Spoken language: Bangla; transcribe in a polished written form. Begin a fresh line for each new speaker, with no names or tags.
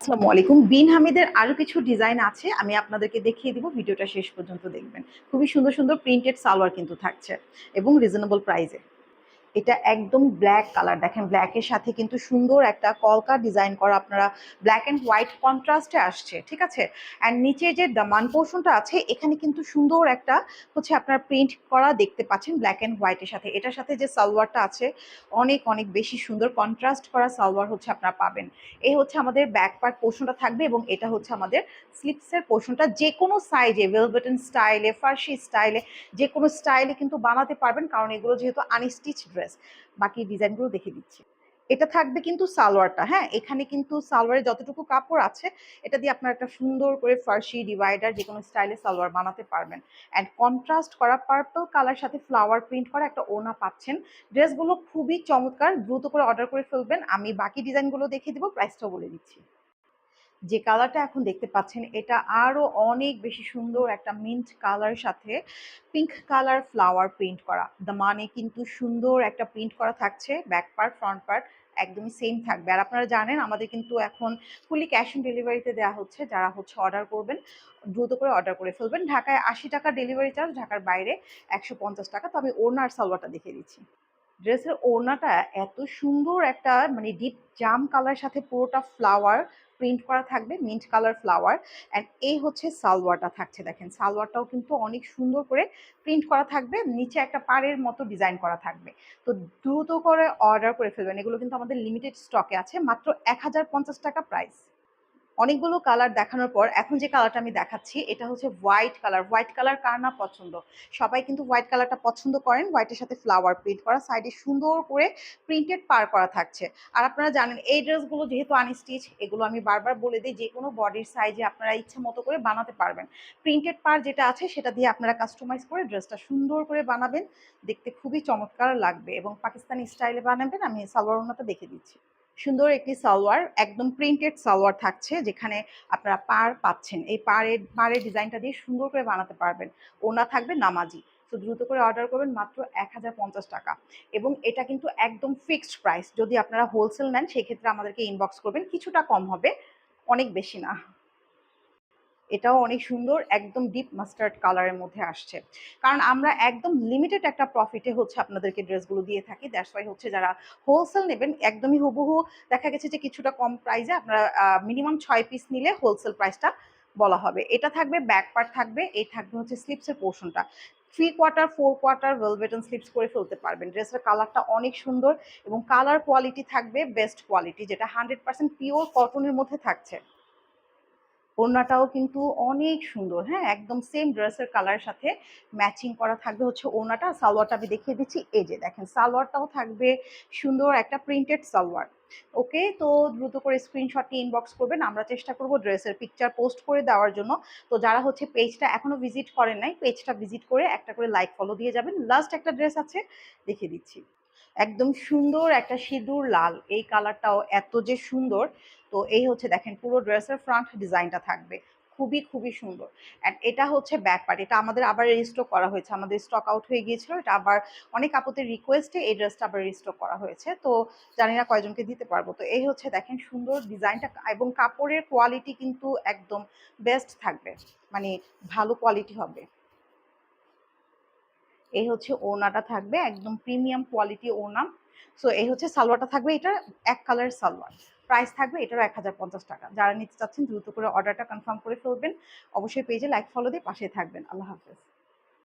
আসসালামু আলাইকুম। বিন হামিদের আরো কিছু ডিজাইন আছে, আমি আপনাদেরকে দেখিয়ে দিব। ভিডিওটা শেষ পর্যন্ত দেখবেন। খুবই সুন্দর সুন্দর প্রিন্টেড সালোয়ার কিন্তু থাকছে এবং রিজনেবল প্রাইসে। এটা একদম ব্ল্যাক কালার, দেখেন ব্ল্যাকের সাথে কিন্তু সুন্দর একটা কলকা ডিজাইন করা, আপনারা ব্ল্যাক অ্যান্ড হোয়াইট কন্ট্রাস্টে আসছে, ঠিক আছে। অ্যান্ড নিচে যে দামান পোর্শনটা আছে এখানে কিন্তু সুন্দর একটা হচ্ছে আপনার প্রিন্ট করা দেখতে পাচ্ছেন ব্ল্যাক অ্যান্ড হোয়াইটের সাথে। এটার সাথে যে সালোয়ারটা আছে অনেক অনেক বেশি সুন্দর কন্ট্রাস্ট করা সালোয়ার হচ্ছে আপনারা পাবেন। এই হচ্ছে আমাদের ব্যাক পার্ট পোর্শনটা থাকবে এবং এটা হচ্ছে আমাদের স্লিপসের পোর্শনটা। যে কোনো সাইজে, ভেলভেটন স্টাইলে, ফার্সি স্টাইলে, যে কোনো স্টাইলে কিন্তু বানাতে পারবেন, কারণ এগুলো যেহেতু আনস্টিচ ড্রেস। বাকি ডিজাইনগুলো দেখে দিচ্ছি। এটা থাকবে কিন্তু সালোয়ারটা, হ্যাঁ, এখানে কিন্তু সালোয়ারে যতটুকু কাপড় আছে এটা দিয়ে আপনারা একটা সুন্দর করে ফার্সি ডিভাইডার যে কোনো স্টাইলে সালোয়ার বানাতে পারবেন। অ্যান্ড কন্ট্রাস্ট করা পার্পল কালার সাথে ফ্লাওয়ার প্রিন্ট করা একটা ওড়না পাচ্ছেন। ড্রেসগুলো খুবই চমৎকার, দ্রুত করে অর্ডার করে ফেলবেন। আমি বাকি ডিজাইনগুলো দেখে দিব, প্রাইসটাও বলে দিচ্ছি। যে কালারটা এখন দেখতে পাচ্ছেন এটা আরো অনেক বেশি সুন্দর, একটা মিন্ট কালারের সাথে পিঙ্ক কালার ফ্লাওয়ার প্রিন্ট করা। মানে কিন্তু সুন্দর একটা প্রিন্ট করা থাকছে। ব্যাক পার্ট ফ্রন্ট পার্ট একদমই সেম থাকবে। আর আপনারা জানেন আমাদের কিন্তু এখন ফুলি ক্যাশ অন ডেলিভারিতে দেওয়া হচ্ছে। যারা হচ্ছে অর্ডার করবেন দ্রুত করে অর্ডার করে ফেলবেন। ঢাকায় ৮০ টাকা ডেলিভারি চার্জ, ঢাকার বাইরে ১৫০ টাকা। তো আমি ওড়নার সালোয়ারটা দেখিয়ে দিচ্ছি। ড্রেসের ওড়নাটা এত সুন্দর, একটা মানে ডিপ জাম কালার সাথে পুরোটা ফ্লাওয়ার প্রিন্ট করা থাকবে, মিন্ট কালার ফ্লাওয়ার। অ্যান্ড এই হচ্ছে সালোয়ারটা থাকছে, দেখেন সালোয়ারটাও কিন্তু অনেক সুন্দর করে প্রিন্ট করা থাকবে, নিচে একটা পাড়ের মতো ডিজাইন করা থাকবে। তো দ্রুত করে অর্ডার করে ফেলবেন, এগুলো কিন্তু আমাদের লিমিটেড স্টকে আছে, মাত্র ১,০৫০ টাকা প্রাইস। অনেকগুলো কালার দেখানোর পর এখন যে কালারটা আমি দেখাচ্ছি এটা হচ্ছে হোয়াইট কালার। হোয়াইট কালার কার না পছন্দ, সবাই কিন্তু হোয়াইট কালারটা পছন্দ করেন। হোয়াইটের সাথে ফ্লাওয়ার প্রিন্ট করা, সাইডে সুন্দর করে প্রিন্টেড পার করা থাকছে। আর আপনারা জানেন এই ড্রেসগুলো যেহেতু আনস্টিচ, এগুলো আমি বারবার বলে দিই, যে কোনো বডির সাইজে আপনারা ইচ্ছা মতো করে বানাতে পারবেন। প্রিন্টেড পার যেটা আছে সেটা দিয়ে আপনারা কাস্টমাইজ করে ড্রেসটা সুন্দর করে বানাবেন, দেখতে খুবই চমৎকার লাগবে। এবং পাকিস্তানি স্টাইলে বানাবেন। আমি সালোয়ার ওড়নাটা দেখে দিচ্ছি। সুন্দর একটি সালোয়ার, একদম প্রিন্টেড সালোয়ার থাকছে, যেখানে আপনারা পাড় পাচ্ছেন। এই পাড়ের ডিজাইনটা দিয়ে সুন্দর করে বানাতে পারবেন। ওড়না থাকবে নামাজি। তো দ্রুত করে অর্ডার করবেন, মাত্র ১,০৫০ টাকা। এবং এটা কিন্তু একদম ফিক্সড প্রাইস। যদি আপনারা হোলসেল নেন সেক্ষেত্রে আমাদেরকে ইনবক্স করবেন, কিছুটা কম হবে, অনেক বেশি না। এটাও অনেক সুন্দর, একদম ডিপ মাস্টার্ড কালারের মধ্যে আসছে। কারণ আমরা একদম লিমিটেড একটা প্রফিটে হচ্ছে আপনাদেরকে ড্রেসগুলো দিয়ে থাকি। দ্যাটস ওয়াই হচ্ছে যারা হোলসেল নেবেন একদমই হুবহু দেখা গেছে যে কিছুটা কম প্রাইসে আপনারা মিনিমাম ৬ পিস নিলে হোলসেল প্রাইসটা বলা হবে। এটা থাকবে ব্যাক পার্ট থাকবে, এই থাকবে হচ্ছে স্লিপসের পোর্শনটা। 3/4 4/4 ভেলভেটন স্লিপস করে ফেলতে পারবেন। ড্রেসের কালারটা অনেক সুন্দর এবং কালার কোয়ালিটি থাকবে বেস্ট কোয়ালিটি, যেটা 100% পিওর কটনের মধ্যে থাকছে। ওড়নাটাও কিন্তু অনেক সুন্দর, হ্যাঁ, একদম সেম ড্রেসের কালারের সাথে ম্যাচিং করা থাকবে হচ্ছে ওড়নাটা। সালোয়ারটা আমি দেখিয়ে দিচ্ছি, এই যে দেখেন সালোয়ারটাও থাকবে সুন্দর একটা প্রিন্টেড সালোয়ার। ওকে, তো দ্রুত করে স্ক্রিনশট নিয়ে ইনবক্স করবেন, আমরা চেষ্টা করব ড্রেসের পিকচার পোস্ট করে দেওয়ার জন্য। তো যারা হচ্ছে পেজটা এখনো ভিজিট করেন নাই, পেজটা ভিজিট করে একটা করে লাইক ফলো দিয়ে যাবেন। লাস্ট একটা ড্রেস আছে, দেখিয়ে দিচ্ছি। একদম সুন্দর একটা সিঁদুর লাল, এই কালারটাও এত যে সুন্দর। তো এই হচ্ছে দেখেন পুরো ড্রেসের ফ্রন্ট ডিজাইনটা থাকবে, খুবই খুবই সুন্দর। অ্যান্ড এটা হচ্ছে ব্যাক পার্ট, এটা আমাদের আবার রিস্টক করা হয়েছে, আমাদের স্টক আউট হয়ে গিয়েছিল, এটা আবার অনেক আপুদের রিকোয়েস্টে এই ড্রেসটা আবার রিস্টক করা হয়েছে। তো জানি না কয়জনকে দিতে পারবো। তো এই হচ্ছে দেখেন সুন্দর ডিজাইনটা, এবং কাপড়ের কোয়ালিটি কিন্তু একদম বেস্ট থাকবে, মানে ভালো কোয়ালিটি হবে। এই হচ্ছে ওড়নাটা থাকবে একদম প্রিমিয়াম কোয়ালিটি ওড়না। সো এই হচ্ছে সালোয়ারটা থাকবে, এটা এক কালারের সালোয়ার। প্রাইস থাকবে এটারও ১,০৫০ টাকা। যারা নিতে চাচ্ছেন দ্রুত করে অর্ডারটা কনফার্ম করে ফেলবেন। অবশ্যই পেজে লাইক ফলো দিয়ে পাশে থাকবেন। আল্লাহ হাফেজ।